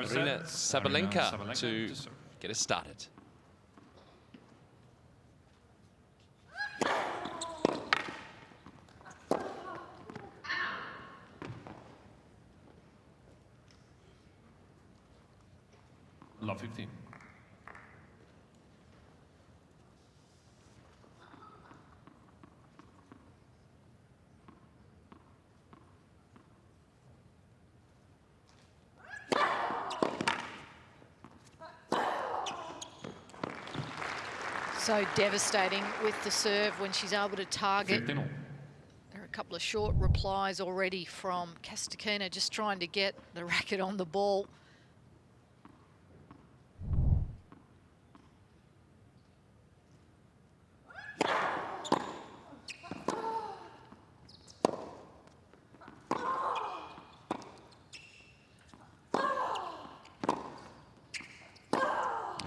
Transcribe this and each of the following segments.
Aryna Sabalenka to get us started. Love 15. So devastating with the serve when she's able to target. There are a couple of short replies already from Kasatkina, just trying to get the racket on the ball.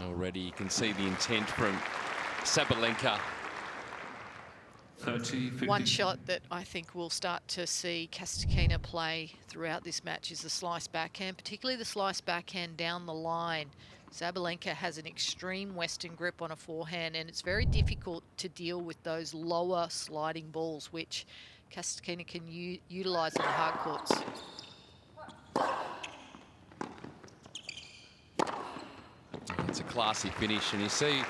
Already you can see the intent from Sabalenka. 30-50. One shot that I think we'll start to see Kasatkina play throughout this match is the slice backhand, particularly the slice backhand down the line. Sabalenka has an extreme Western grip on a forehand, and it's very difficult to deal with those lower sliding balls, which Kasatkina can utilise on the hard courts. It's a classy finish, and you see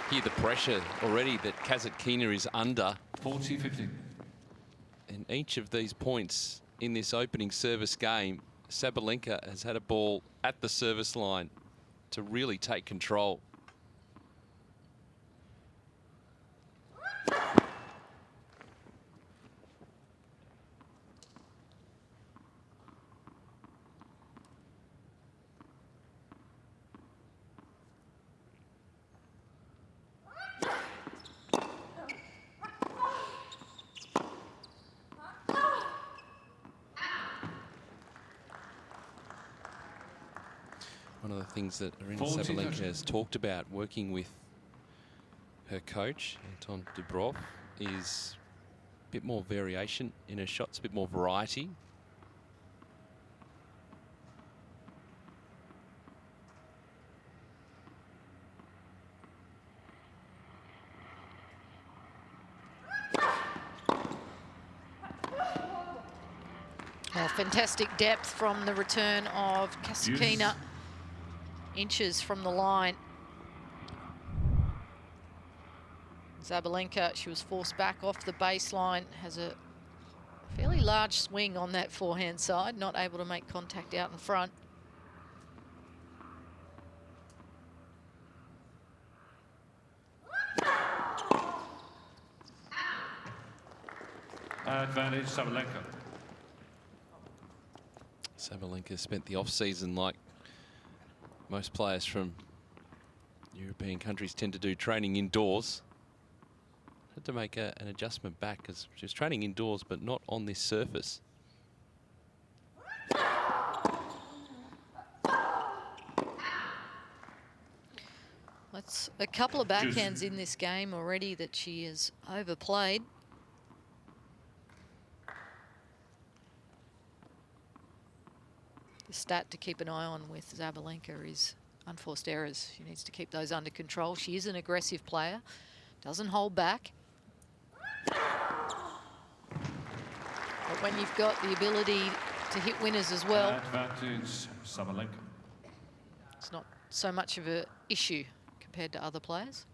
here the pressure already that Kasatkina is under. 40-50. And each of these points in this opening service game, Sabalenka has had a ball at the service line to really take control. One of the things that Aryna Sabalenka has talked about working with her coach, Anton Dubrov, is a bit more variation in her shots, a bit more variety. Oh, fantastic depth from the return of Kasatkina. Yes. Inches from the line. Sabalenka, she was forced back off the baseline, has a fairly large swing on that forehand side, not able to make contact out in front. Advantage Sabalenka. Sabalenka spent the off-season like most players from European countries tend to do, training indoors. Had to make an adjustment back because she was training indoors but not on this surface. That's a couple of backhands in this game already that she has overplayed. The stat to keep an eye on with Sabalenka is unforced errors. She needs to keep those under control. She is an aggressive player, doesn't hold back. But when you've got the ability to hit winners as well, Advantage Sabalenka. it's not so much of an issue compared to other players.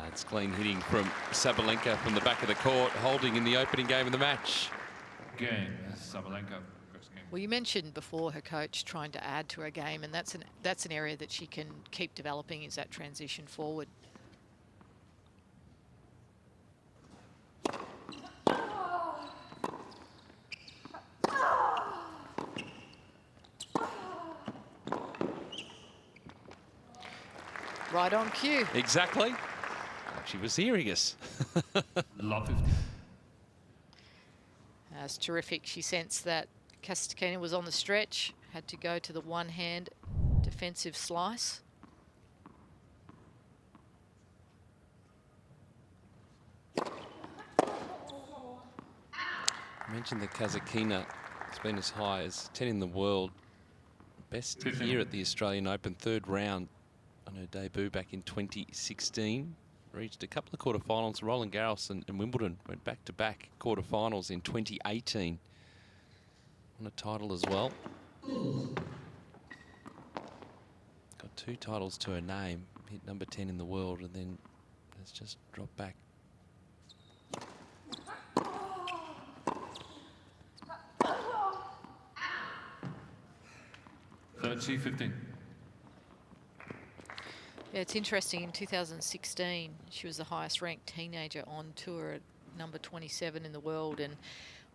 It's clean hitting from Sabalenka from the back of the court, holding in the opening game of the match. Cain, Sabalenka. First game. Well, you mentioned before her coach trying to add to her game, and that's an area that she can keep developing, is that transition forward. Right on cue. Exactly. Like she was hearing us. Love 50. That's terrific. She sensed that Kasatkina was on the stretch, had to go to the one-hand defensive slice. I mentioned that Kasatkina has been as high as 10 in the world. Best 15. here at the Australian Open, third round on her debut back in 2016. Reached a couple of quarterfinals. Roland Garros and Wimbledon went back-to-back quarterfinals in 2018. Won a title as well. Got 2 titles to her name. Hit number 10 in the world and then has just dropped back. $30-15. Yeah, it's interesting. In 2016, she was the highest-ranked teenager on tour at number 27 in the world. And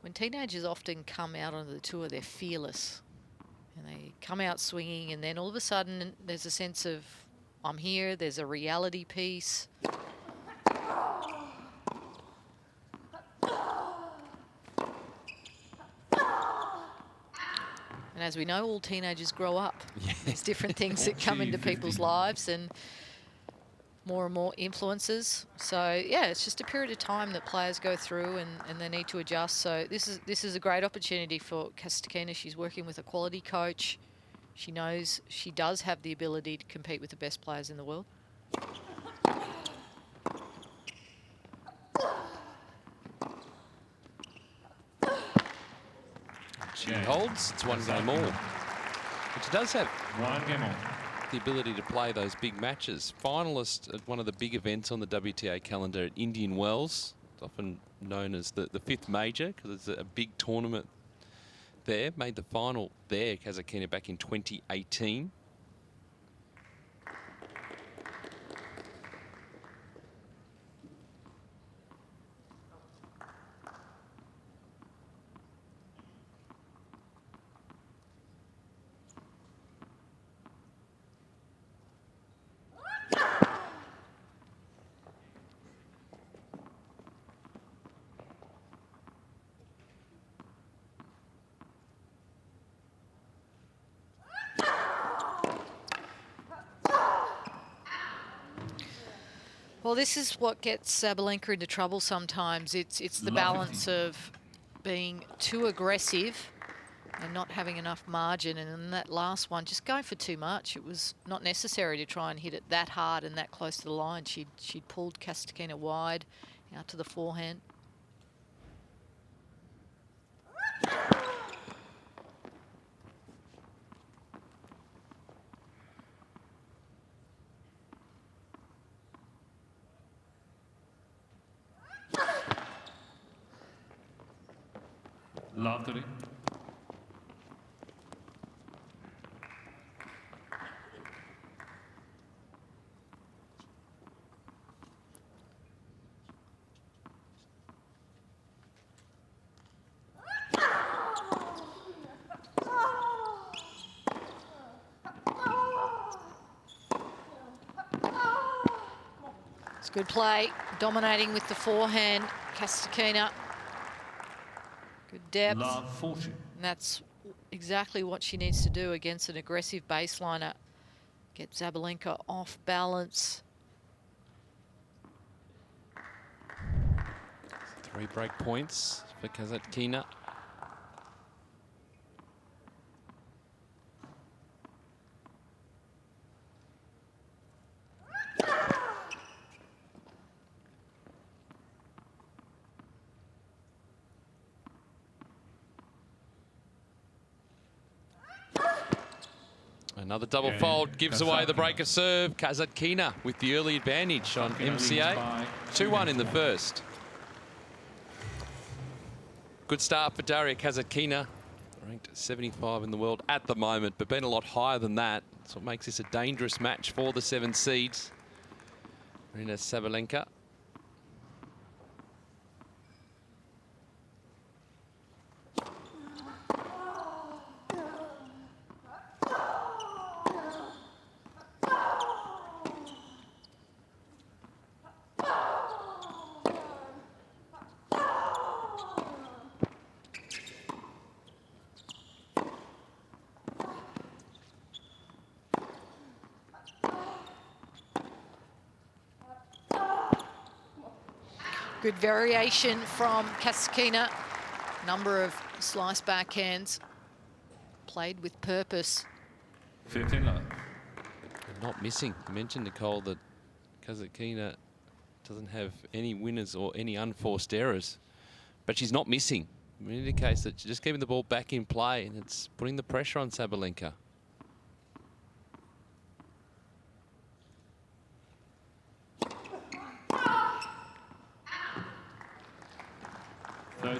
when teenagers often come out onto the tour, they're fearless. And they come out swinging, and then all of a sudden, there's a sense of, I'm here, there's a reality piece. And as we know, all teenagers grow up. Yeah. There's different things that come into people's lives and more influences. So yeah, it's just a period of time that players go through and they need to adjust. So this is a great opportunity for Kasatkina. She's working with a quality coach. She knows she does have the ability to compete with the best players in the world. She holds. It's one game all. But she does have One game all. the ability to play those big matches. Finalist at one of the big events on the WTA calendar at Indian Wells. It's often known as the 5th major because it's a big tournament there. Made the final there, Kasatkina, back in 2018. Well, this is what gets Sabalenka into trouble sometimes. It's the balance of being too aggressive and not having enough margin. And in that last one, just going for too much. It was not necessary to try and hit it that hard and that close to the line. She'd pulled Kasatkina wide out to the forehand. Love 30. It's good play, dominating with the forehand. Kasatkina. Good depth. Love 40. And that's exactly what she needs to do against an aggressive baseliner. Get Sabalenka off balance. 3 break points for Kasatkina. Another double fold gives away the breaker serve. Kasatkina with the early advantage on MCA. 2-1 in the first. Good start for Daria Kasatkina. Ranked 75 in the world at the moment, but been a lot higher than that. That's what makes this a dangerous match for the 7 seeds. Aryna Sabalenka. Good variation from Kasatkina. Number of slice backhands played with purpose. 15 love. Not missing. You mentioned, Nicole, that Kasatkina doesn't have any winners or any unforced errors, but she's not missing. It indicates that she's just keeping the ball back in play, and it's putting the pressure on Sabalenka.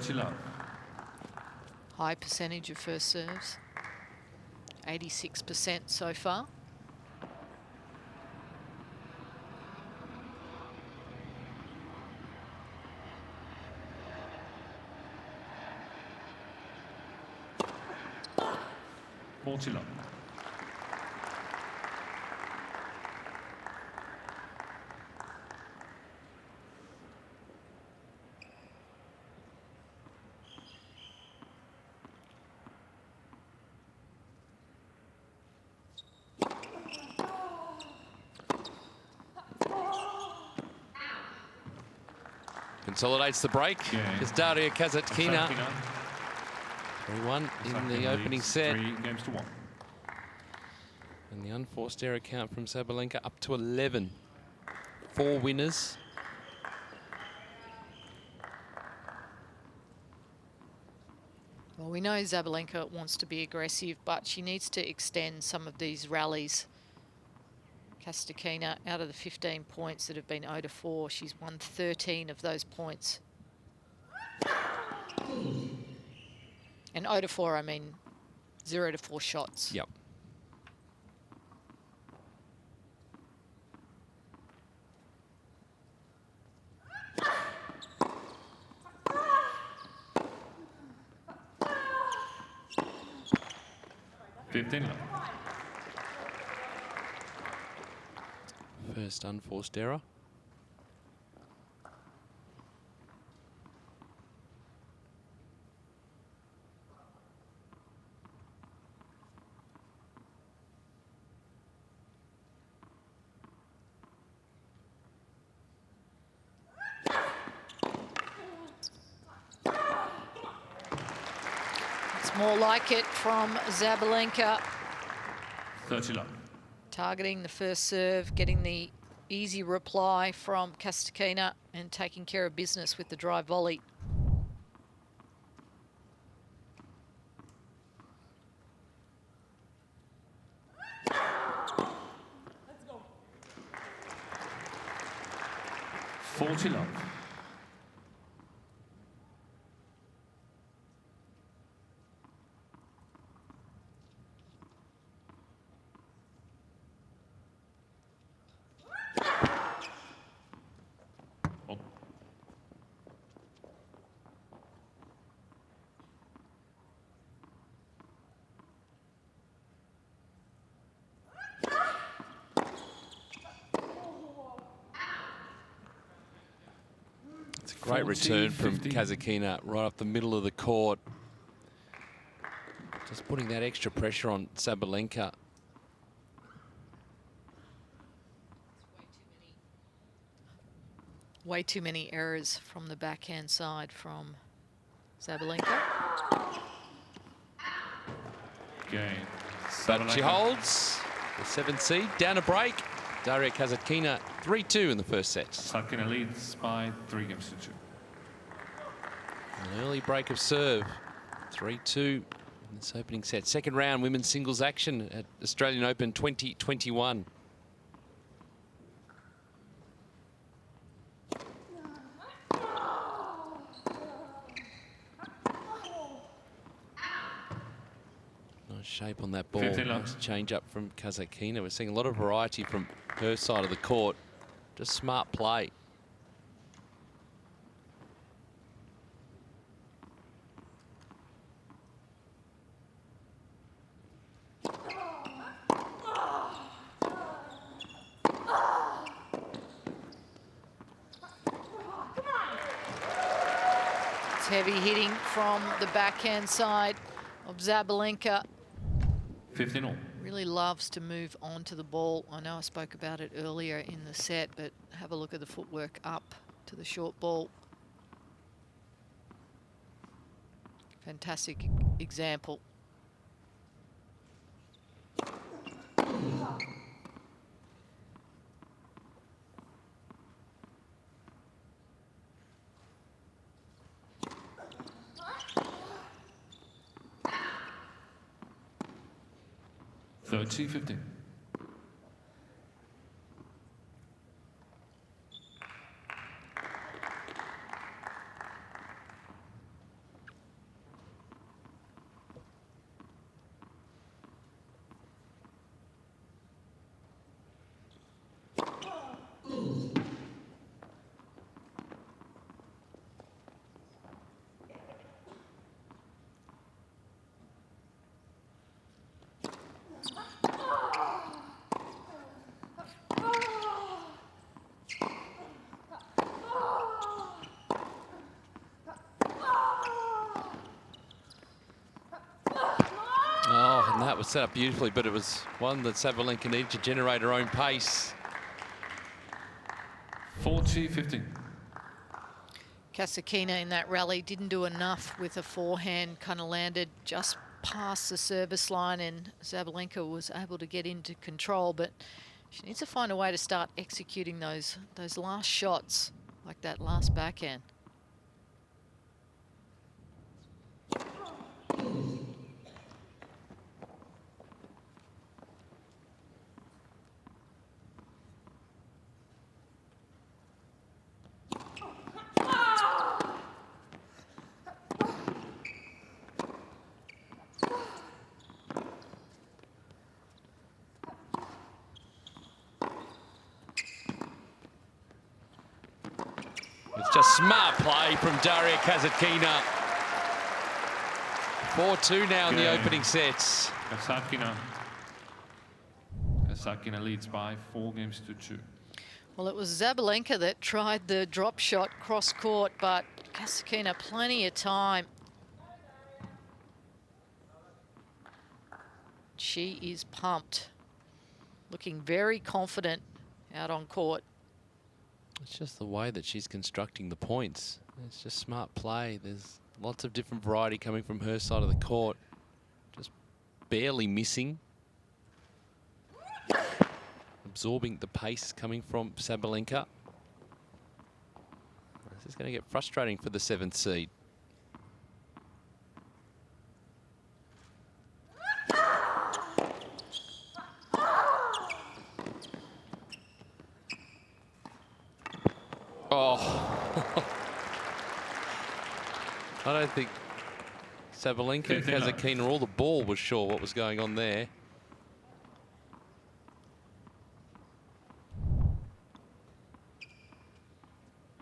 Love. High percentage of first serves. 86% so far. Love. Consolidates the break. It's Daria Kasatkina. 3-1 in the opening set. 3 games to 1. And the unforced error count from Sabalenka up to 11. 4 winners. Well, we know Sabalenka wants to be aggressive, but she needs to extend some of these rallies. Kasatkina, out of the 15 points that have been 0-4, she's won 13 of those points. And 0-4, I mean 0-4 shots. Yep. First unforced error. It's more like it from Sabalenka. 30 love. Targeting the first serve, getting the easy reply from Kasatkina and taking care of business with the drive volley. Let's go. 40 love. Great return from 50. Kasatkina right up the middle of the court. Just putting that extra pressure on Sabalenka. Way too many errors from the backhand side from Sabalenka. Cain. But she holds the 7th seed. Down a break. Daria Kasatkina 3-2 in the first set. Kasatkina leads by 3 games to 2. An early break of serve. 3-2 in this opening set. Second round women's singles action at Australian Open 2021. Nice shape on that ball. Nice change up from Kasatkina. We're seeing a lot of variety from her side of the court. Just smart play. It's heavy hitting from the backhand side of Sabalenka. 15-all. Really loves to move onto the ball. I know I spoke about it earlier in the set, but have a look at the footwork up to the short ball. Fantastic example. $30-15. Oh, and that was set up beautifully, but it was one that Sabalenka needed to generate her own pace. 40-15. Kasatkina in that rally didn't do enough with a forehand, kind of landed just past the service line, and Sabalenka was able to get into control, but she needs to find a way to start executing those last shots, like that last backhand. It's just smart play from Daria Kasatkina. 4-2 now in the opening sets. Kasatkina leads by 4-2. Well, it was Sabalenka that tried the drop shot cross court, but Kasatkina plenty of time. She is pumped, looking very confident out on court. It's just the way that she's constructing the points. It's just smart play. There's lots of different variety coming from her side of the court. Just barely missing. Absorbing the pace coming from Sabalenka. This is going to get frustrating for the 7th seed. Oh. I don't think Sabalenka, Kasatkina, or the ball was sure what was going on there.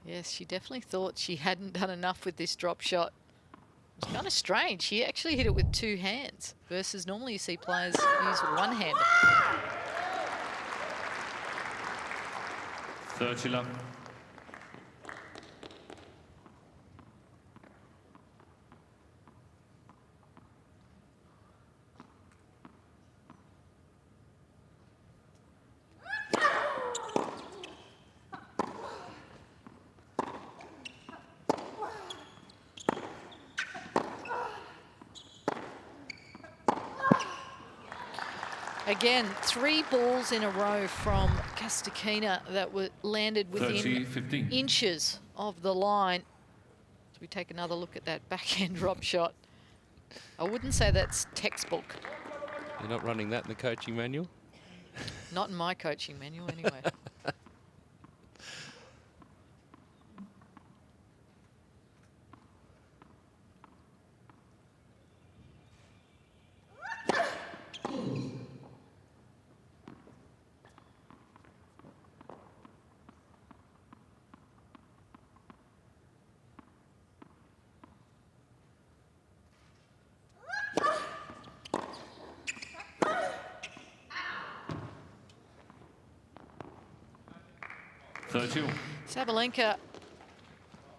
Yes, she definitely thought she hadn't done enough with this drop shot. It's kind of strange. She actually hit it with 2 hands versus normally you see players use one hand. 30 love. Again, 3 balls in a row from Kasatkina that were landed within 30-15. inches of the line. So we take another look at that backhand drop shot. I wouldn't say that's textbook. You're not running that in the coaching manual? Not in my coaching manual, anyway. Sabalenka,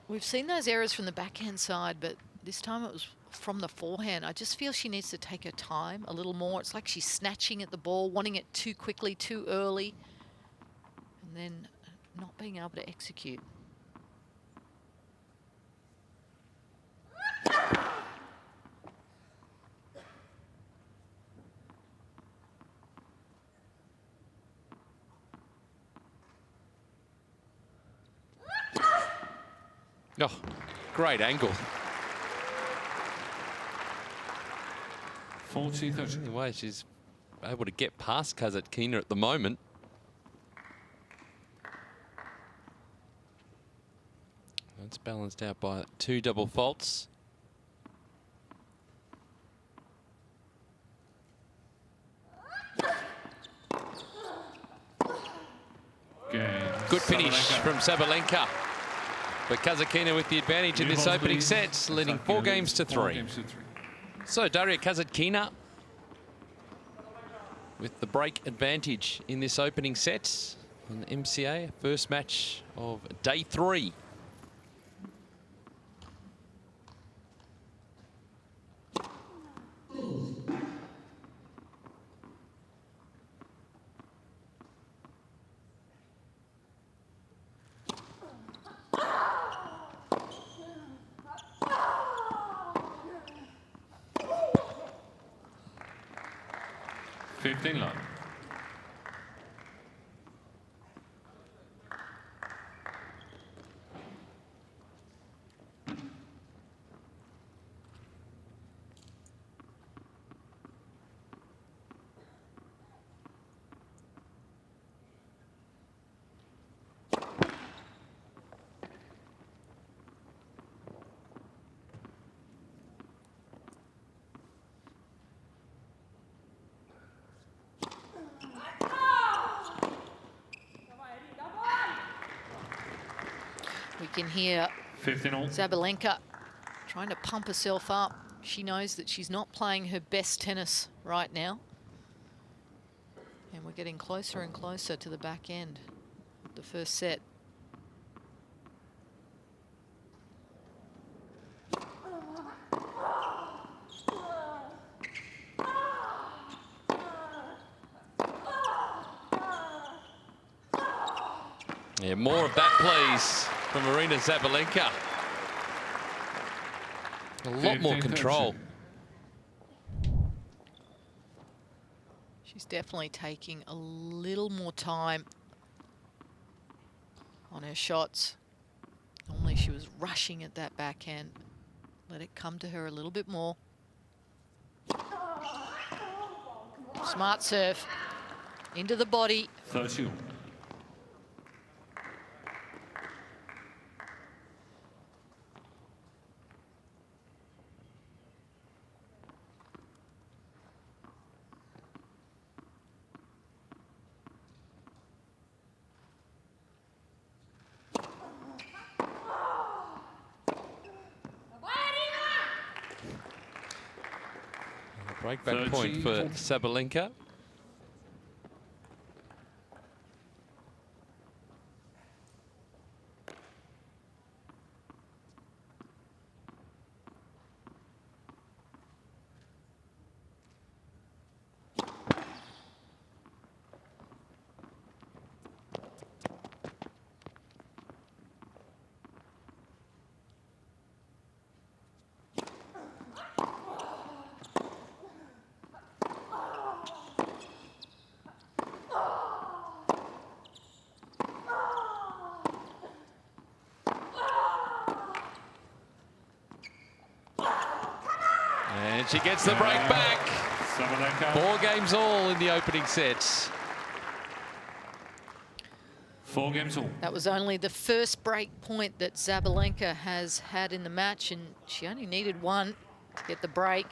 we've seen those errors from the backhand side, but this time it was from the forehand. I just feel she needs to take her time a little more. It's like she's snatching at the ball, wanting it too quickly, too early, and then not being able to execute. Oh, great angle. 40-30. Anyway, she's able to get past Kasatkina at the moment. It's balanced out by 2 double faults. Good finish from Sabalenka. But Kasatkina with the advantage in this opening set, leading 4 games to 3. So Daria Kasatkina with the break advantage in this opening set on the MCA, first match of day 3. Line. We can hear Sabalenka trying to pump herself up. She knows that she's not playing her best tennis right now. And we're getting closer and closer to the back end of the first set. Yeah, more of that, please, from Aryna Sabalenka. A lot more control. She's definitely taking a little more time on her shots. Normally she was rushing at that backhand. Let it come to her a little bit more. Smart serve. Into the body. 30. Breakback point for Sabalenka. And she gets the break back. 4 games all in the opening sets. 4 games all. That was only the first break point that Sabalenka has had in the match, and she only needed 1 to get the break.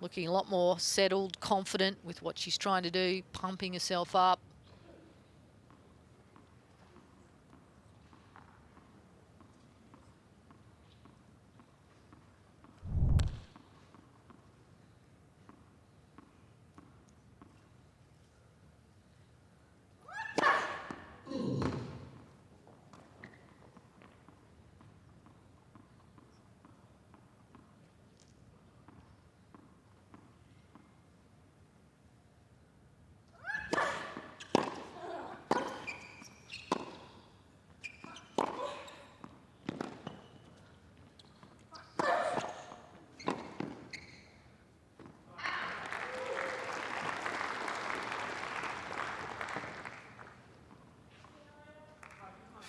Looking a lot more settled, confident with what she's trying to do, pumping herself up.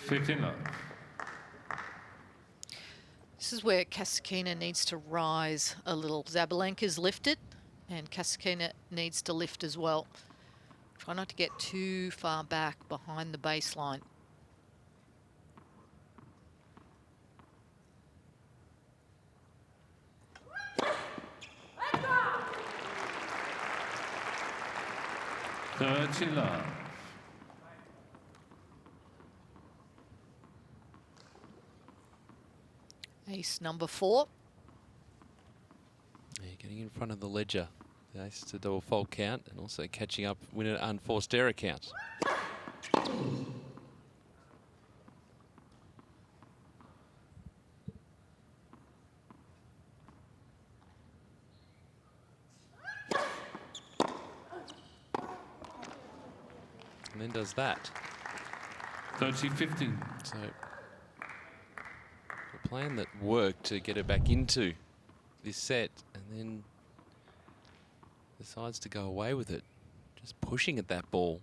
15 love. This is where Kasatkina needs to rise a little. Sabalenka's lifted, and Kasatkina needs to lift as well. Try not to get too far back behind the baseline. Love. Ace number 4. Yeah, getting in front of the ledger. The ace to do a fault count and also catching up when an unforced error counts. And then does that. 30-15. So a plan that worked to get her back into this set and then decides to go away with it. Just pushing at that ball.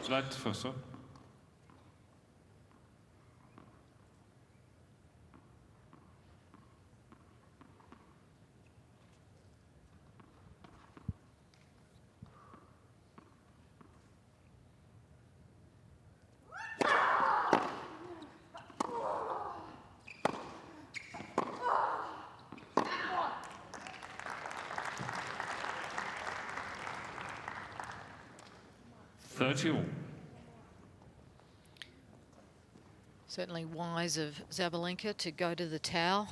Right first up. Certainly wise of Sabalenka to go to the towel,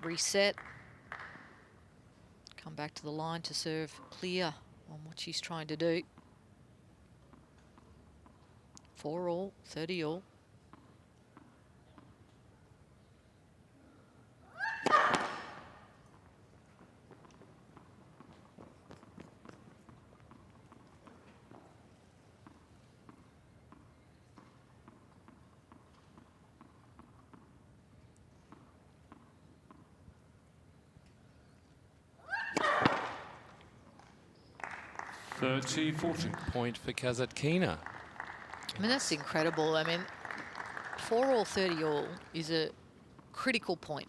reset, come back to the line to serve clear on what she's trying to do. 4 all, 30 all. Point for Kasatkina. I mean, that's incredible. I mean, 4 all, 30 all is a critical point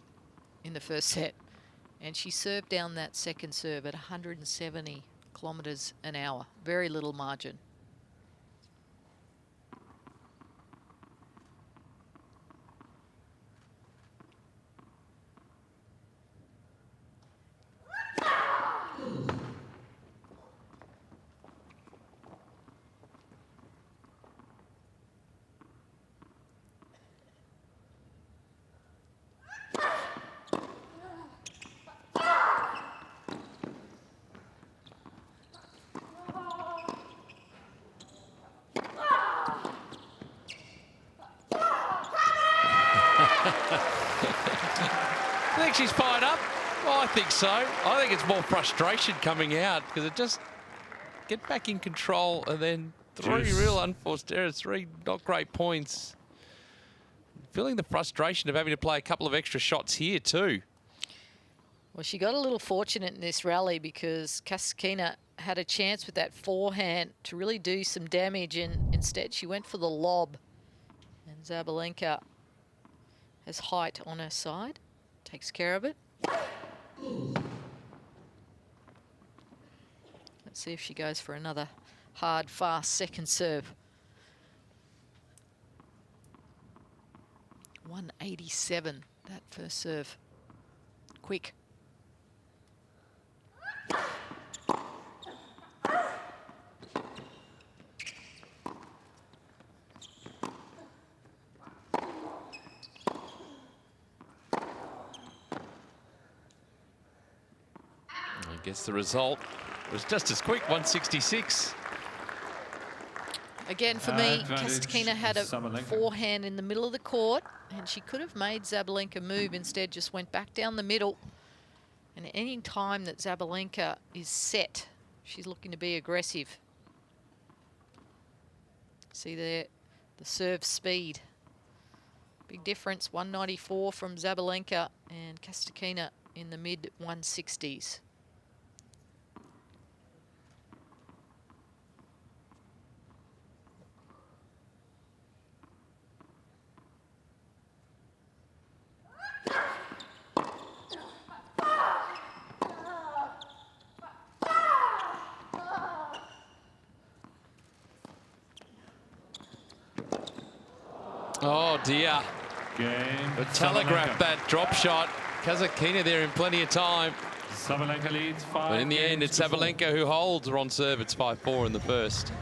in the first set. And she served down that second serve at 170 kilometres an hour. Very little margin. I think she's fired up. Well, I think so. I think it's more frustration coming out because it just get back in control and then 3 real unforced errors, 3 not great points. Feeling the frustration of having to play a couple of extra shots here too. Well, she got a little fortunate in this rally because Kasatkina had a chance with that forehand to really do some damage, and instead she went for the lob. And Sabalenka has height on her side, takes care of it. Let's see if she goes for another hard, fast second serve. 187, that first serve. Quick. I guess the result was just as quick, 166. Again, for me, Kasatkina had a forehand in the middle of the court, and she could have made Sabalenka move. Instead, just went back down the middle. And any time that Sabalenka is set, she's looking to be aggressive. See there, the serve speed. Big difference, 194 from Sabalenka, and Kasatkina in the mid 160s. Oh dear. Game. But telegraphed Sabalenka. that drop shot. Kasatkina there in plenty of time. Sabalenka leads 5 But in the end, games it's to 4. Sabalenka who holds her on serve. It's 5-4 in the first.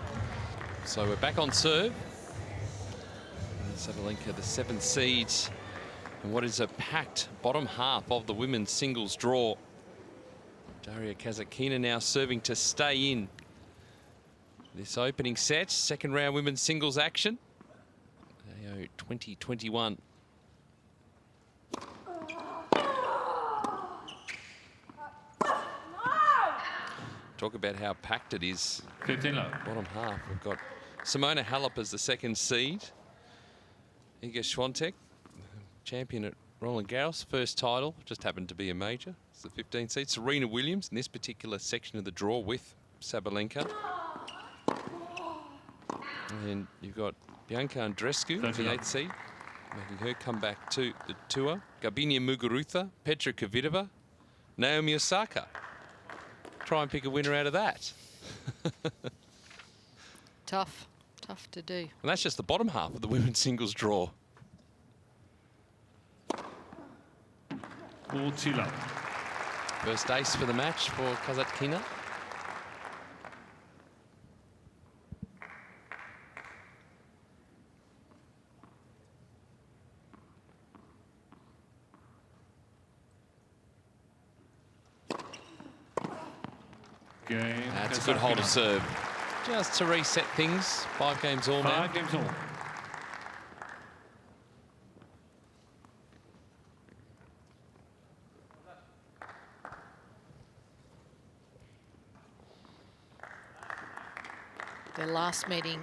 So we're back on serve. And Sabalenka, the 7th seed, in what is a packed bottom half of the women's singles draw. Daria Kasatkina now serving to stay in this opening set. Second round women's singles action. AO 2021. Talk about how packed it is. 15 low. Bottom half. We've got Simona Halep as the 2nd seed. Iga Swiatek, champion at Roland Garros, first title, just happened to be a major. It's the 15th seed. Serena Williams in this particular section of the draw with Sabalenka. And then you've got Bianca Andreescu, the 8th seed, making her come back to the tour. Garbine Muguruza, Petra Kvitova, Naomi Osaka. Try and pick a winner out of that. Tough to do. And that's just the bottom half of the women's singles draw. 40 low. First ace for the match for Kasatkina. Game. That's a good hold of serve. Just to reset things. 5 games all now. 5 games all. Their last meeting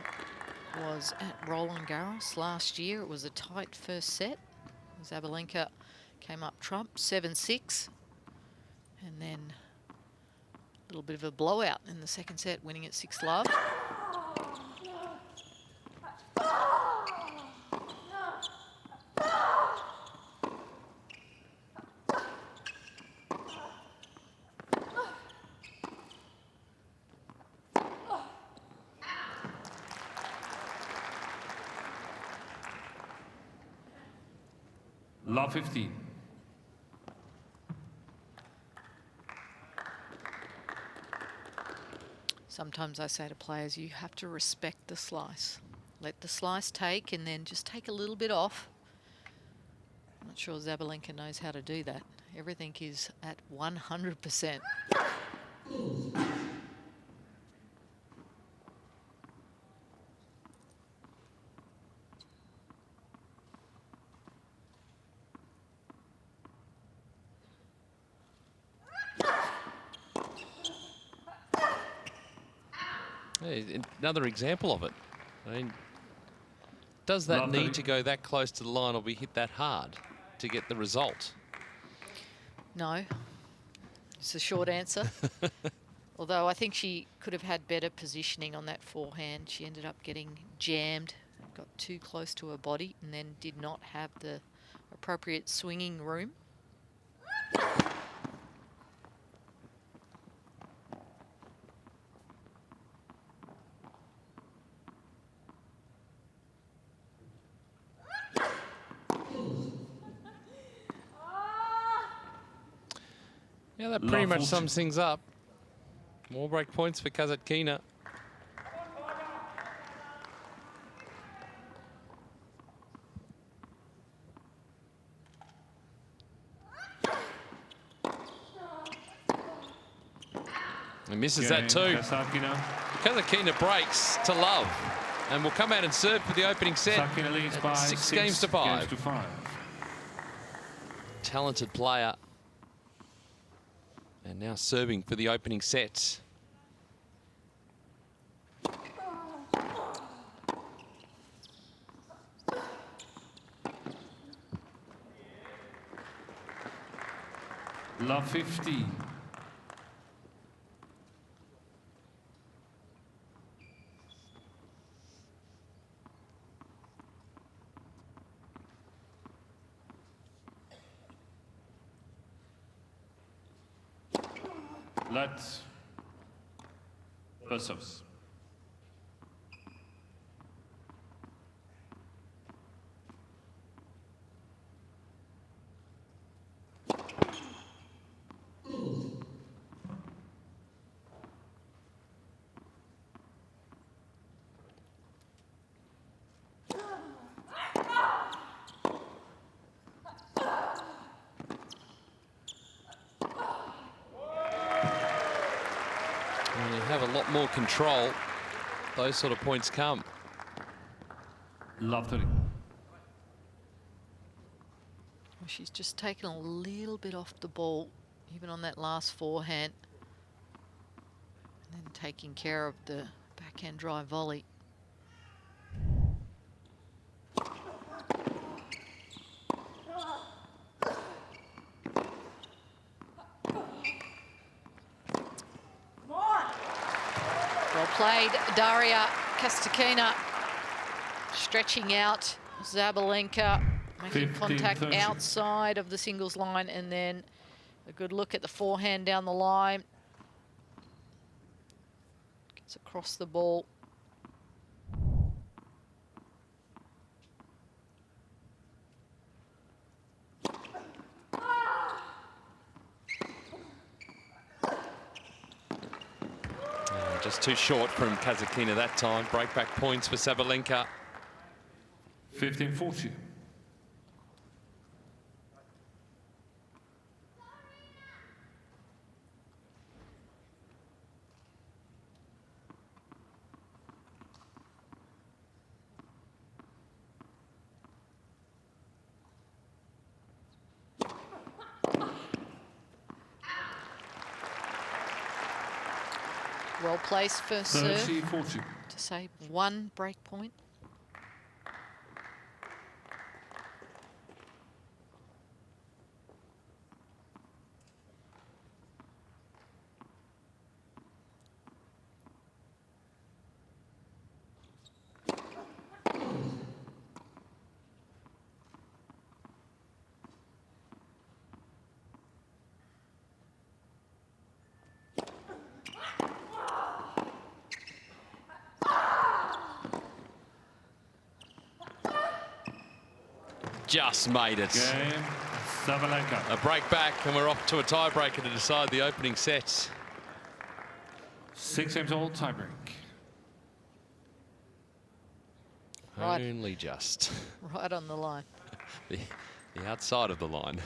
was at Roland Garros last year. It was a tight first set. Sabalenka came up trump, 7-6. And then a little bit of a blowout in the second set, winning at 6-love. Love 15. Sometimes I say to players, you have to respect the slice. Let the slice take and then just take a little bit off. I'm not sure Sabalenka knows how to do that. Everything is at 100%. Another example of it. I mean, does that need to go that close to the line or be hit that hard to get the result? No. It's a short answer. Although I think she could have had better positioning on that forehand. She ended up getting jammed, got too close to her body, and then did not have the appropriate swinging room. Yeah, that pretty much sums things up. More break points for Kasatkina. And misses that too. Kasatkina breaks to love and will come out and serve for the opening set. Leads by 6 games to 5. Games to 5. Talented player. And now serving for the opening set. Love 15. Let's versus. When you have a lot more control, those sort of points come. Love 30. Well, she's just taken a little bit off the ball, even on that last forehand. And then taking care of the backhand drive volley. Well played, Daria Kasatkina. Stretching out Sabalenka, making 15, contact 30. outside of the singles line, and then a good look at the forehand down the line. Gets across the ball. Just too short from Kasatkina that time. Breakback points for Sabalenka. 15-40. Well placed first serve 30-40. to save one break point. Just made it. Game, Sabalenka. A break back, and we're off to a tiebreaker to decide the opening sets. 6 games all, tiebreak. Right. Only just. Right on the line. the outside of the line.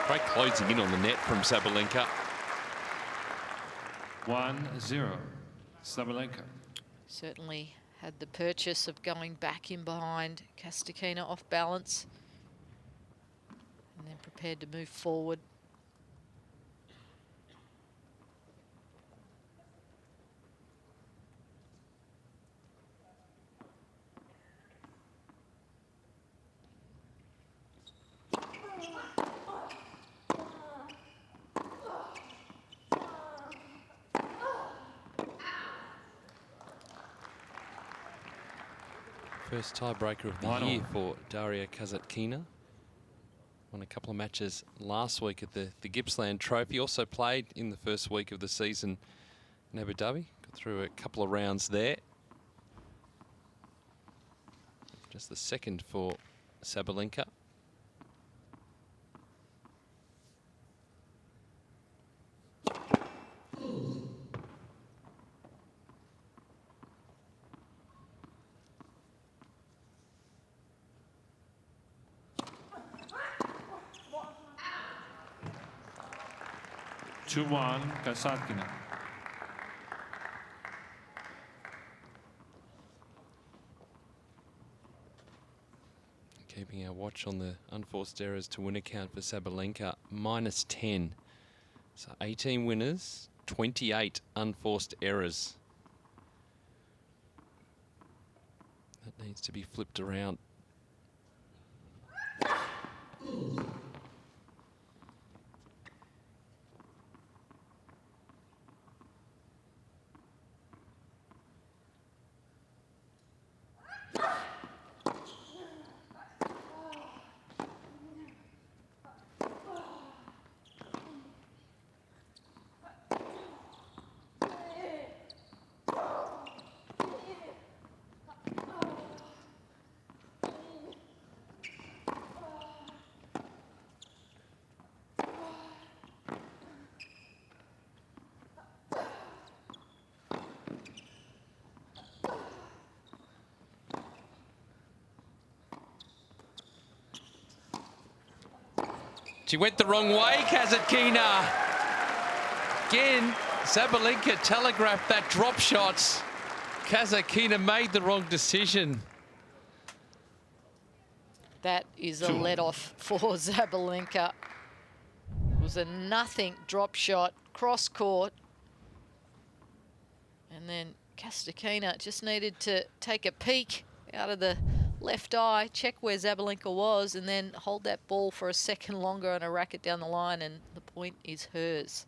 Great closing in on the net from Sabalenka. 1-0, Sabalenka. Certainly had the purchase of going back in behind Kasatkina off balance. And then prepared to move forward. First tiebreaker of the year for Daria Kasatkina. Won a couple of matches last week at the Gippsland Trophy. Also played in the first week of the season in Abu Dhabi. Got through a couple of rounds there. Just the second for Sabalenka. 2-1, Kasatkina. Keeping our watch on the unforced errors to win account for Sabalenka, -10. So 18 winners, 28 unforced errors. That needs to be flipped around. She went the wrong way, Kasatkina. Again, Sabalenka telegraphed that drop shot. Kasatkina made the wrong decision. That is a let-off for Sabalenka. It was a nothing drop shot, cross court. And then Kasatkina just needed to take a peek out of the left eye, check where Sabalenka was, and then hold that ball for a second longer on a racket down the line, and the point is hers.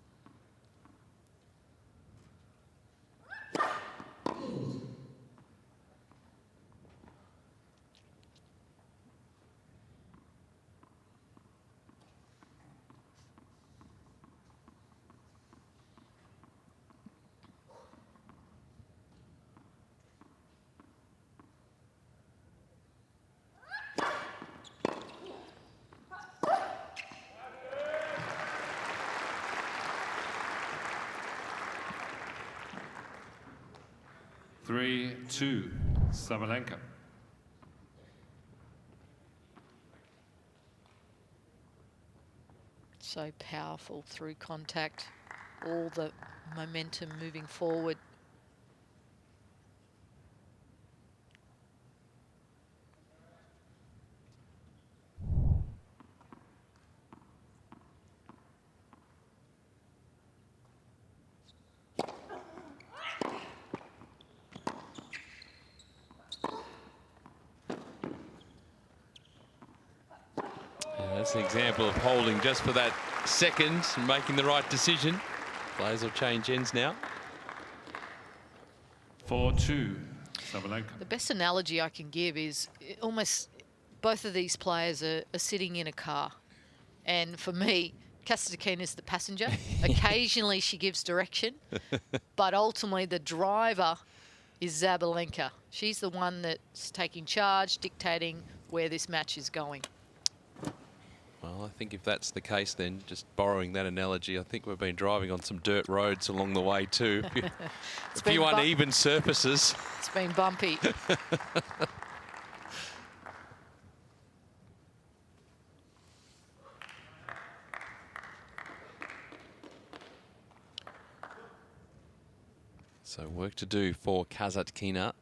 Three, 2, Sabalenka. So powerful through contact, all the momentum moving forward. That's an example of holding just for that second and making the right decision. Players will change ends now. 4-2, Sabalenka. The best analogy I can give is almost both of these players are sitting in a car. And for me, Kasatkina is the passenger. Occasionally she gives direction, but ultimately the driver is Sabalenka. She's the one that's taking charge, dictating where this match is going. Well, I think if that's the case, then just borrowing that analogy, I think we've been driving on some dirt roads along the way too. A few uneven surfaces. It's been bumpy. So work to do for Kasatkina.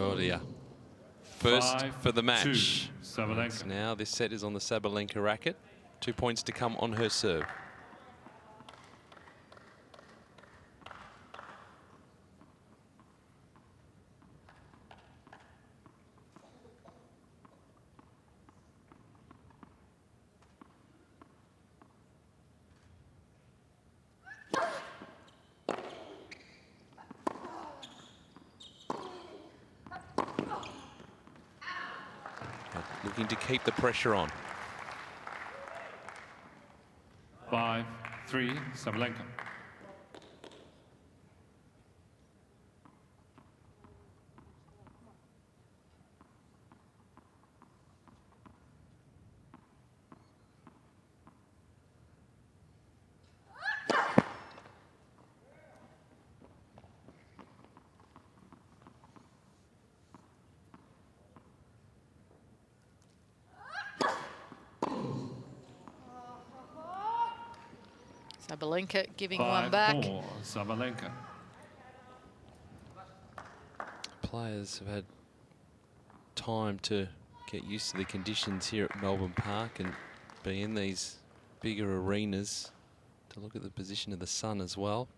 Oh dear. First for the match. Sabalenka. Now this set is on the Sabalenka racket. 2 points to come on her serve. Looking to keep the pressure on. 5-3, Sabalenka. Sabalenka giving one back. 5-4, Sabalenka. Players have had time to get used to the conditions here at Melbourne Park and be in these bigger arenas, to look at the position of the sun as well.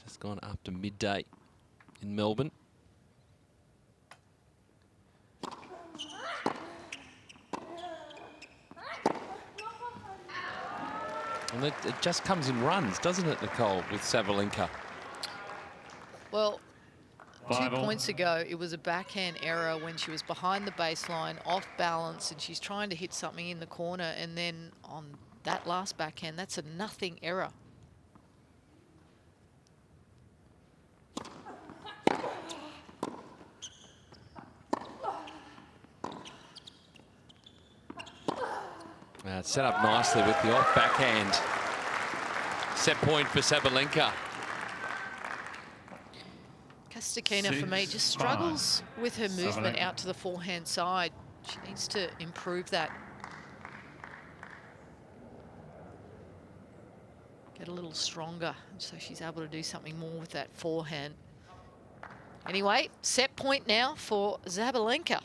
Just gone after midday in Melbourne. And it just comes in runs, doesn't it, Nicole, with Sabalenka? Well, 2 5-all. points ago, it was a backhand error when she was behind the baseline, off balance, and she's trying to hit something in the corner. And then on that last backhand, that's a nothing error. It's set up nicely with the off backhand. Set point for Sabalenka. Kasatkina, for me, just 6-5. struggles with her movement Sabalenka. out to the forehand side. She needs to improve that. Get a little stronger so she's able to do something more with that forehand. Anyway, set point now for Sabalenka.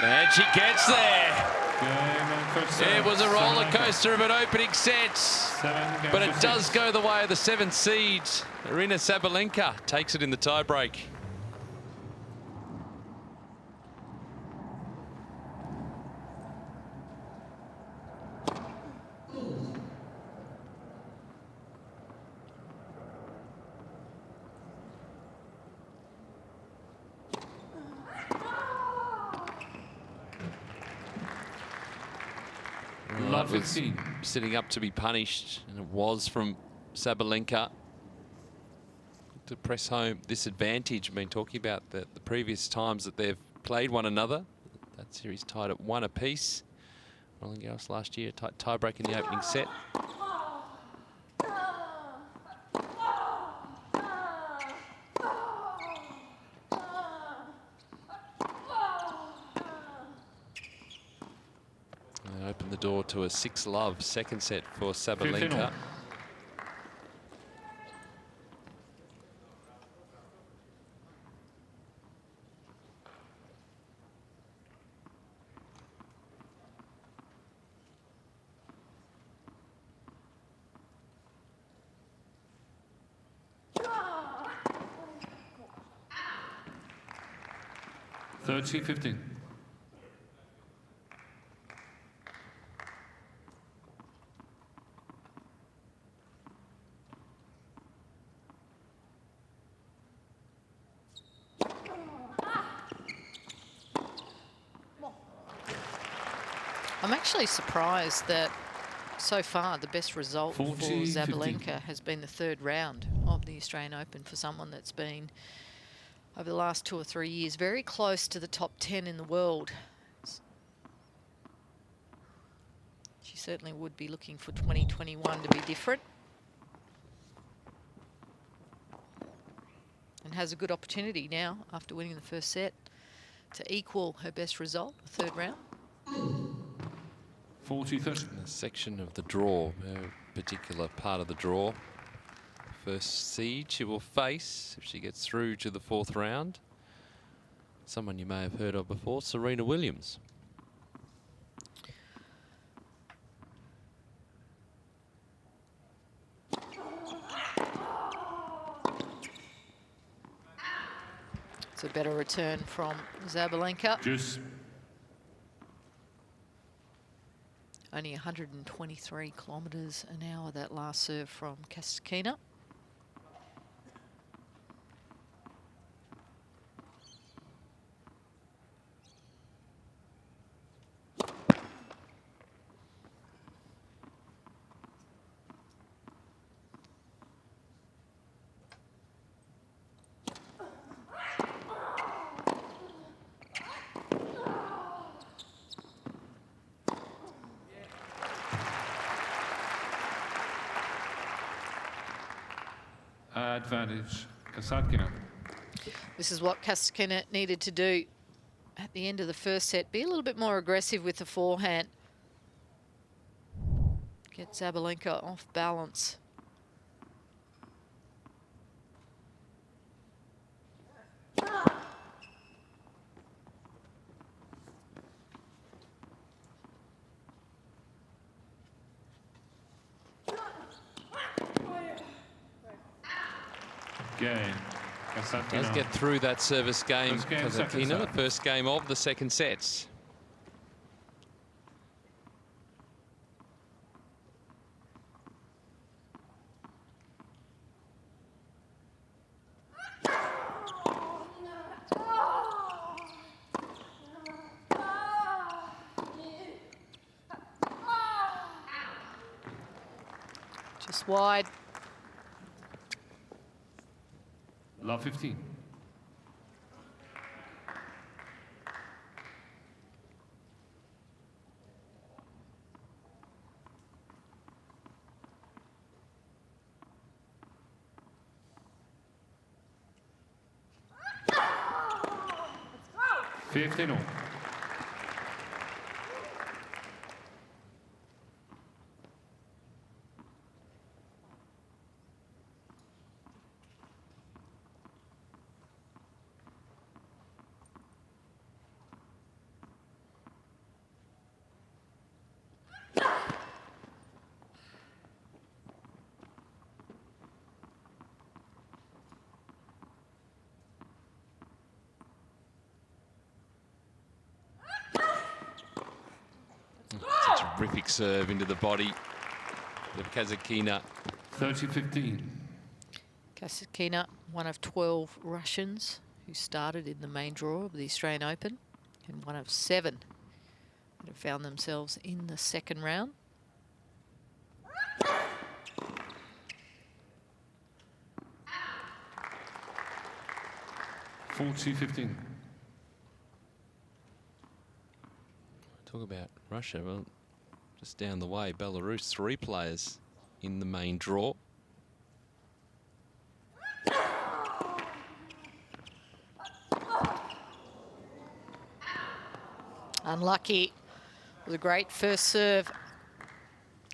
And she gets there. Game for It was a roller Sabalenka. coaster of an opening set, 7 game but for it does 6. go the way of the 7th seed. Aryna Sabalenka takes it in the tiebreak. Well, Love that was 16. sitting up to be punished, and it was from Sabalenka to press home this advantage. I've been talking about the previous times that they've played one another. That series tied at 1 apiece. Roland Garros last year, tie-break in the opening set. And opened the door to a 6-love second set for Sabalenka. 15-all. Thirty 15. I'm actually surprised that so far the best result for 40, Sabalenka has been the 3rd round of the Australian Open for someone that's been, over the last 2 or 3 years, very close to the top 10 in the world. She certainly would be looking for 2021 to be different. And has a good opportunity now, after winning the first set, to equal her best result, the 3rd round. 40-30. In a section of the draw, a particular part of the draw. First seed she will face if she gets through to the 4th round. Someone you may have heard of before, Serena Williams. It's a better return from Sabalenka. Juice. Only 123 kilometres an hour, that last serve from Kasatkina. advantage, Kasatkina. This is what Kasatkina needed to do at the end of the first set. Be a little bit more aggressive with the forehand. Get Sabalenka off balance. Cain. Kasatkina. Does get through that service game, First game, second Kasatkina, the set. first game of the second set. Just wide. Love 15. Let's go. 15 all. It's a terrific serve into the body of Kasatkina. 30-15. Kasatkina, one of 12 Russians who started in the main draw of the Australian Open, and one of 7 that have found themselves in the second round. $40-15. Talk about Russia. Well, just down the way, Belarus, 3 players in the main draw. Unlucky. It was a great first serve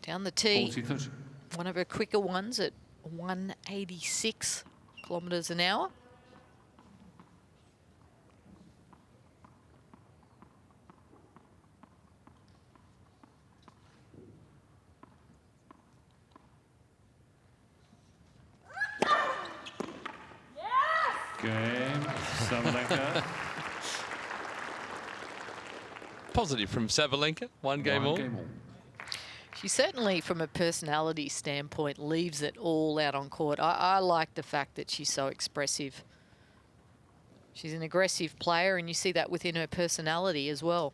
down the tee. 40-30. One of her quicker ones at 186 kilometres an hour. Game. Sabalenka. Positive from Sabalenka, one game all. She certainly, from a personality standpoint, leaves it all out on court. I like the fact that she's so expressive. She's an aggressive player, and you see that within her personality as well.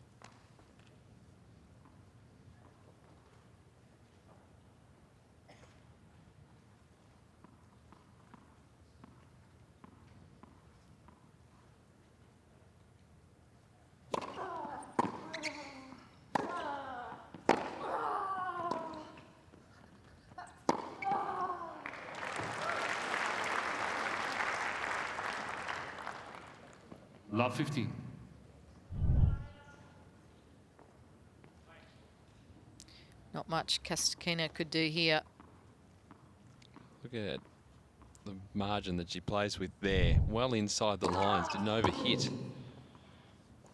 Love 15. Not much Kasatkina could do here. Look at the margin that she plays with there. Well inside the lines, didn't overhit.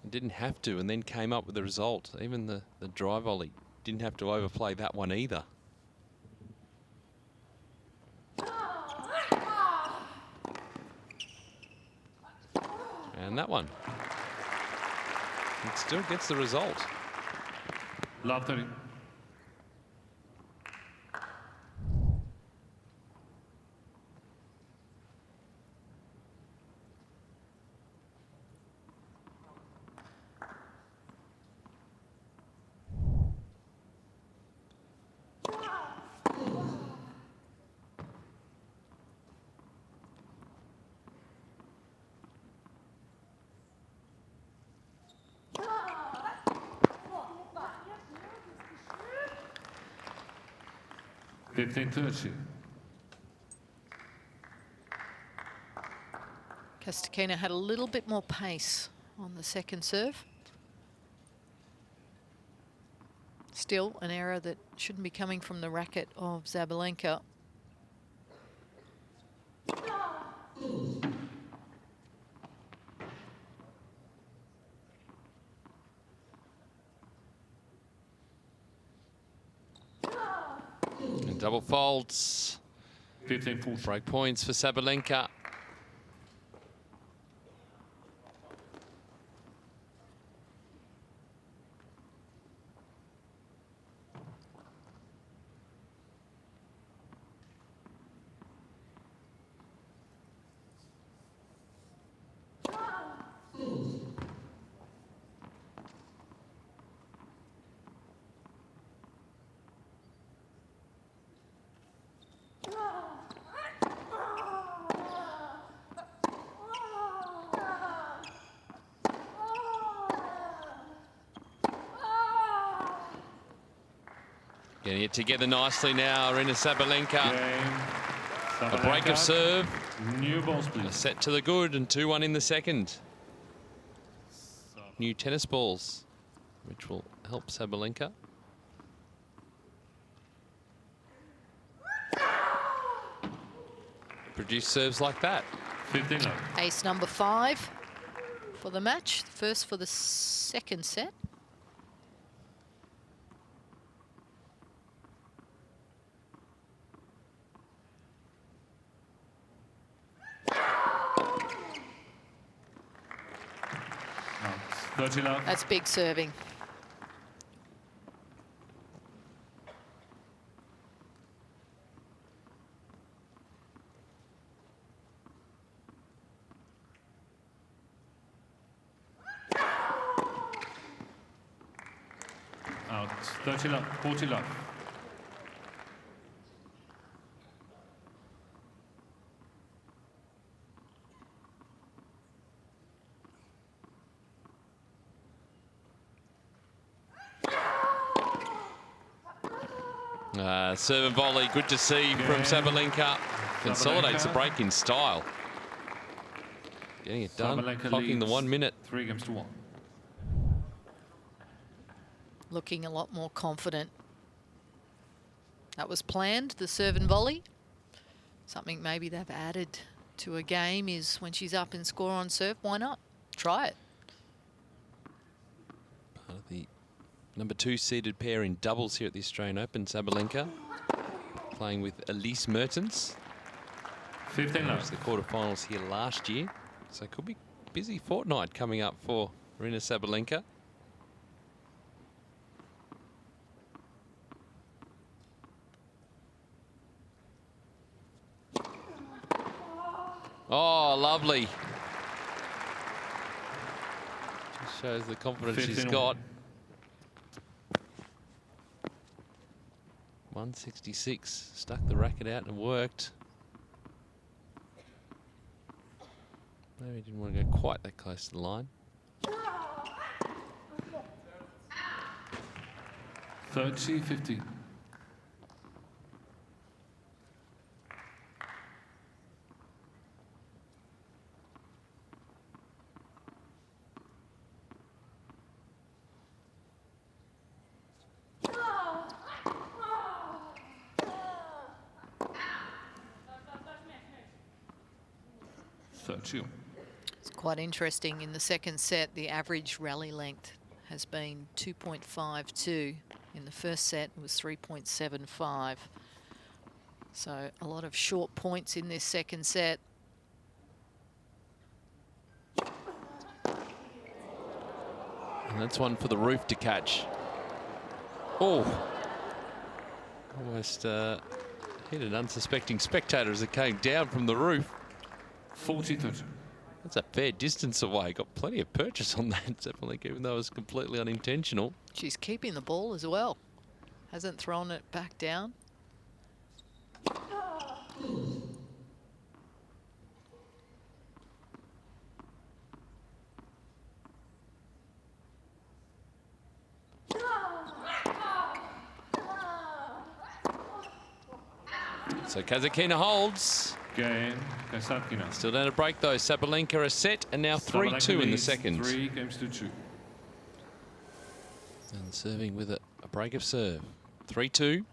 Didn't have to, and then came up with the result. Even the dry volley didn't have to overplay that one either. And that one. It still gets the result. Love 30. $15-30. Kasatkina had a little bit more pace on the second serve. Still an error that shouldn't be coming from the racket of Sabalenka. And double faults. 15-14. Break points for Sabalenka. Getting it together nicely now, Aryna Sabalenka. A break of serve. New balls, A please. set to the good and 2-1 in the second. New tennis balls, which will help Sabalenka. Produce serves like that. 15 love. Ace number 5 for the match. First for the second set. Out. 30 love. That's big serving. Out. 30 love. 40 love. Serve and volley, good to see from Sabalenka. Consolidates the break in style. Getting it done, Sabalenka clocking the leads 1 minute. 3-1. Looking a lot more confident. That was planned, the serve and volley. Something maybe they've added to a game is when she's up and score on serve, why not? Try it. Part of the number 2 seeded pair in doubles here at the Australian Open, Sabalenka. Playing with Elise Mertens. 15 That was love. the quarterfinals here last year. So it could be a busy fortnight coming up for Aryna Sabalenka. Oh, lovely. Just shows the confidence she's 15 got. 166, stuck the racket out and worked. Maybe didn't want to go quite that close to the line. 30-15. It's quite interesting. In the second set, the average rally length has been 2.52. In the first set, it was 3.75. So a lot of short points in this second set. And that's one for the roof to catch. Oh, almost hit an unsuspecting spectator as it came down from the roof. 40-30. That's a fair distance away. Got plenty of purchase on that, definitely, even though it was completely unintentional. She's keeping the ball as well. Hasn't thrown it back down. So Kasatkina holds. Cain, Kasatkina. Still down to break though. Sabalenka a set and now 3-2 in the second. 3 games to 2. And serving with a break of serve. 3-2.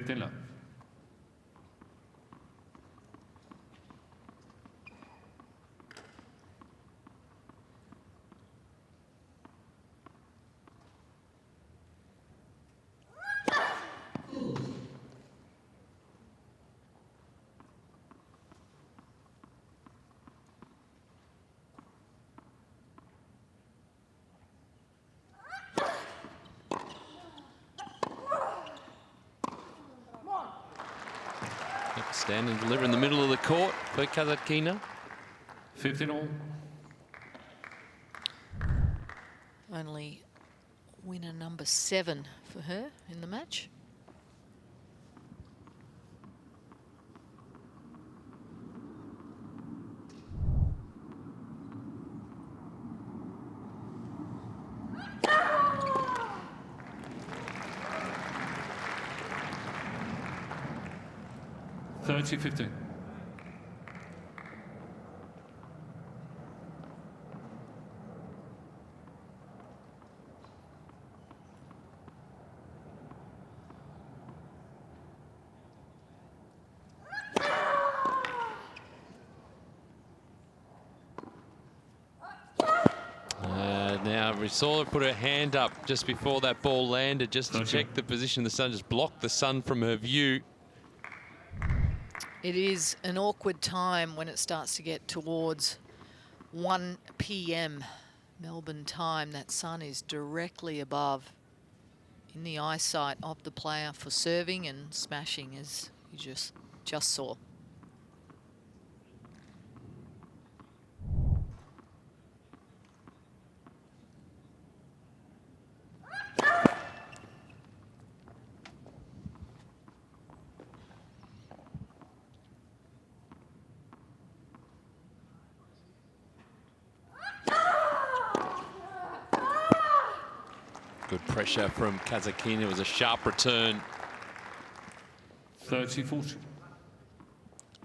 Love. Stand and deliver in the middle of the court for Kasatkina. 15 all. Only winner number 7 for her in the match. $30-15. Now we saw her put her hand up just before that ball landed, just to check the position of the sun, just blocked the sun from her view. It is an awkward time when it starts to get towards 1 p.m. Melbourne time. That sun is directly above in the eyesight of the player for serving and smashing, as you just saw. Good pressure from Kasatkina. It was a sharp return. 30-40.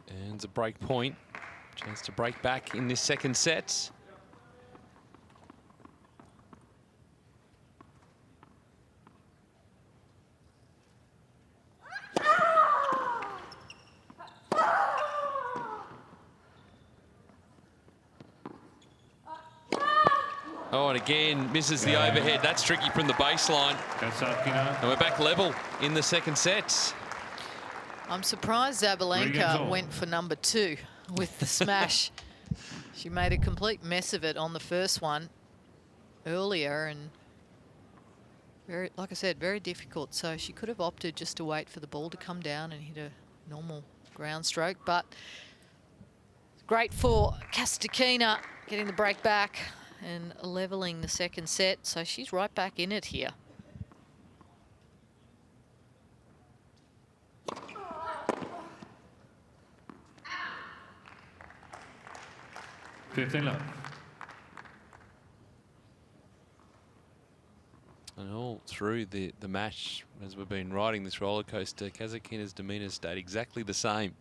And it's a break point. Chance to break back in this second set. Oh, and again, misses the overhead. That's tricky from the baseline. And we're back level in the second set. I'm surprised Sabalenka went for number 2 with the smash. She made a complete mess of it on the first one earlier, and very, like I said, very difficult. So she could have opted just to wait for the ball to come down and hit a normal ground stroke. But great for Kasatkina getting the break back and leveling the second set. So she's right back in it here. Love. And all through the match, as we've been riding this roller coaster, Kasatkina's demeanour stayed exactly the same.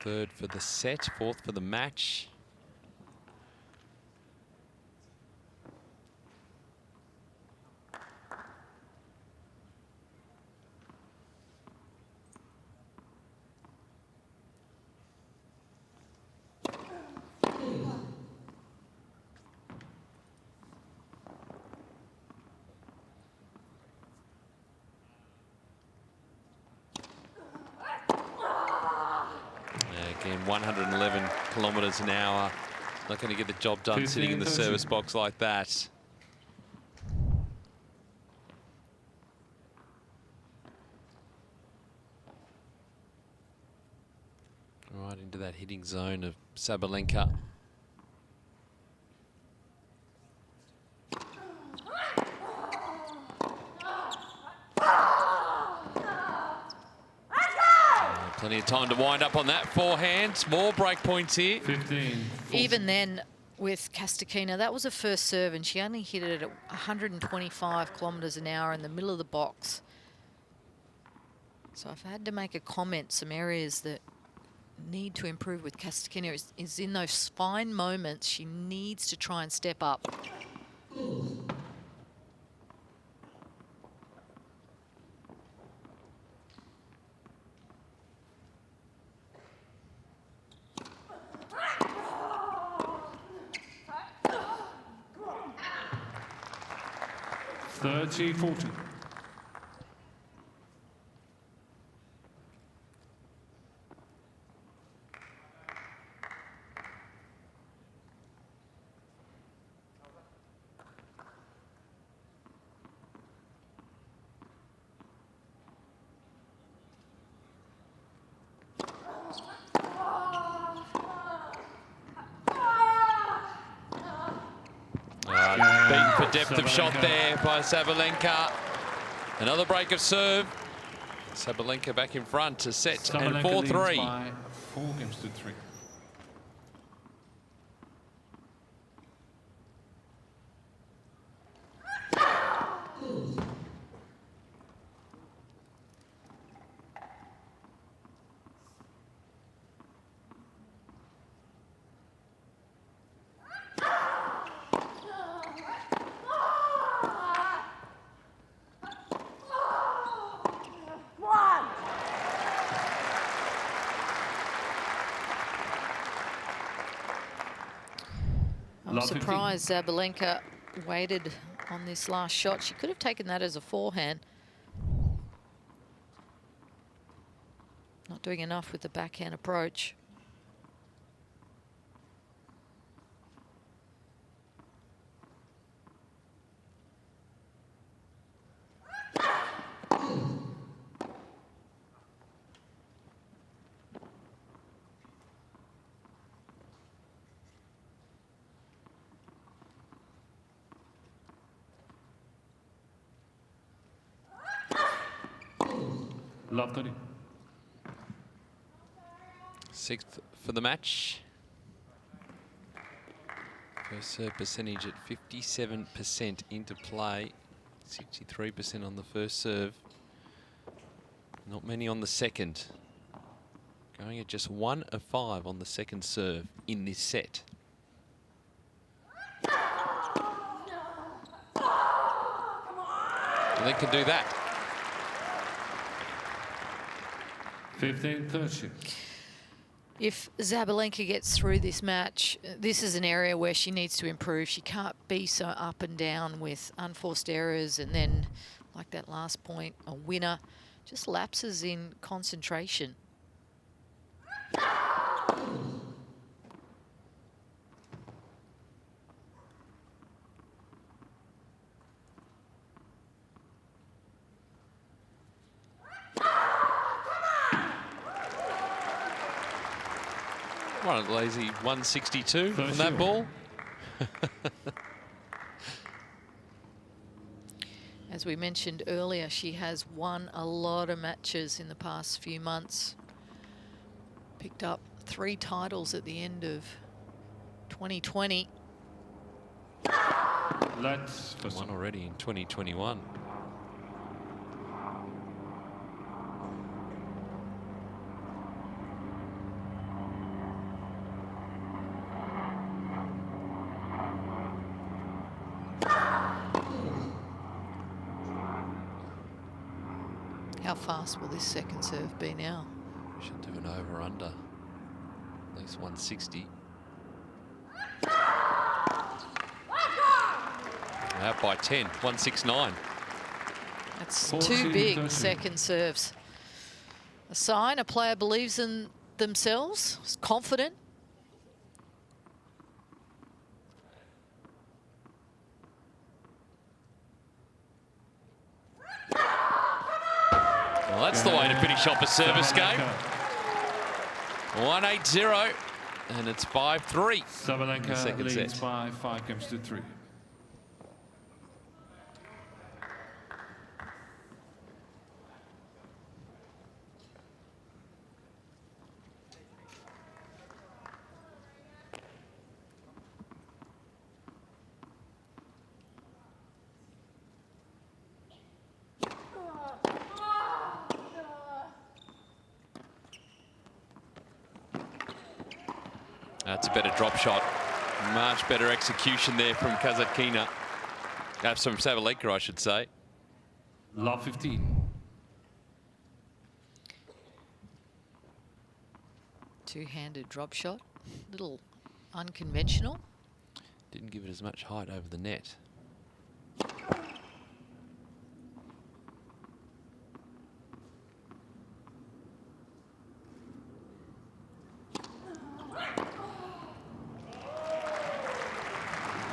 Third for the set, fourth for the match. Again, 111 kilometres an hour. Not going to get the job done sitting in the service box like that. Right into that hitting zone of Sabalenka. Plenty of time to wind up on that forehand. More break points here. 15. Even then, with Kasatkina, that was a first serve, and she only hit it at 125 kilometres an hour in the middle of the box. So if I had to make a comment, some areas that need to improve with Kasatkina is in those fine moments. She needs to try and step up. Thirty 40. Beaten for depth of shot there by Sabalenka. Another break of serve. Sabalenka back in front to set and 4-3. By 4 games to 3. I'm surprised Sabalenka waited on this last shot. She could have taken that as a forehand. Not doing enough with the backhand approach. Love 30. Sixth for the match. First serve percentage at 57% into play. 63% on the first serve. Not many on the second. Going at just 1 of 5 on the second serve in this set. And they can do that. 15-30. If Sabalenka gets through this match, this is an area where she needs to improve. She can't be so up and down with unforced errors and then, like that last point, a winner. Just lapses in concentration. Right, lazy 162 from that ball. As we mentioned earlier, she has won a lot of matches in the past few months. Picked up 3 titles at the end of 2020. Let's One already in 2021. How fast will this second serve be now? We should do an over-under. At least 160. Out by 10, 169. That's 14, too big 13. second serves. A sign a player believes in themselves, is confident. Well, that's the way to finish off a service game. 1-8-0, and it's 5-3. Sabalenka Second leads set. by 5 games to 3. That's a better drop shot. Much better execution there from Kasatkina. From Sabalenka, I should say. Love 15. Two-handed drop shot. Little unconventional. Didn't give it as much height over the net.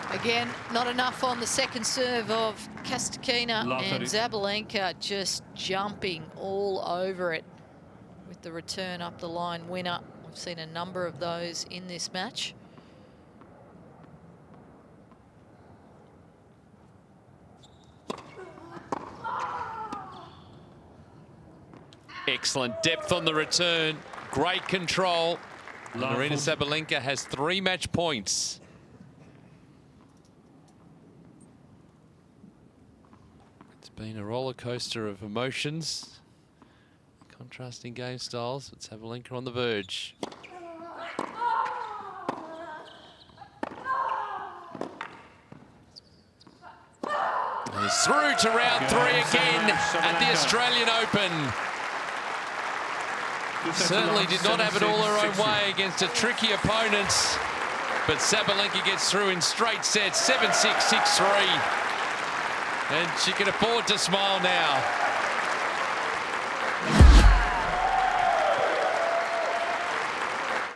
Again, not enough on the second serve of Kasatkina, and Sabalenka just jumping all over it with the return up the line winner. We've seen a number of those in this match. Excellent depth on the return. Great control. And Love Aryna 14. Sabalenka has 3 match points. It's been a roller coaster of emotions. Contrasting game styles, but Sabalenka on the verge. And he's through to round 3 again at the Australian Open. Certainly did not have it all her own way against a tricky opponent, but Sabalenka gets through in straight sets, 7-6, 6-3. And she can afford to smile now.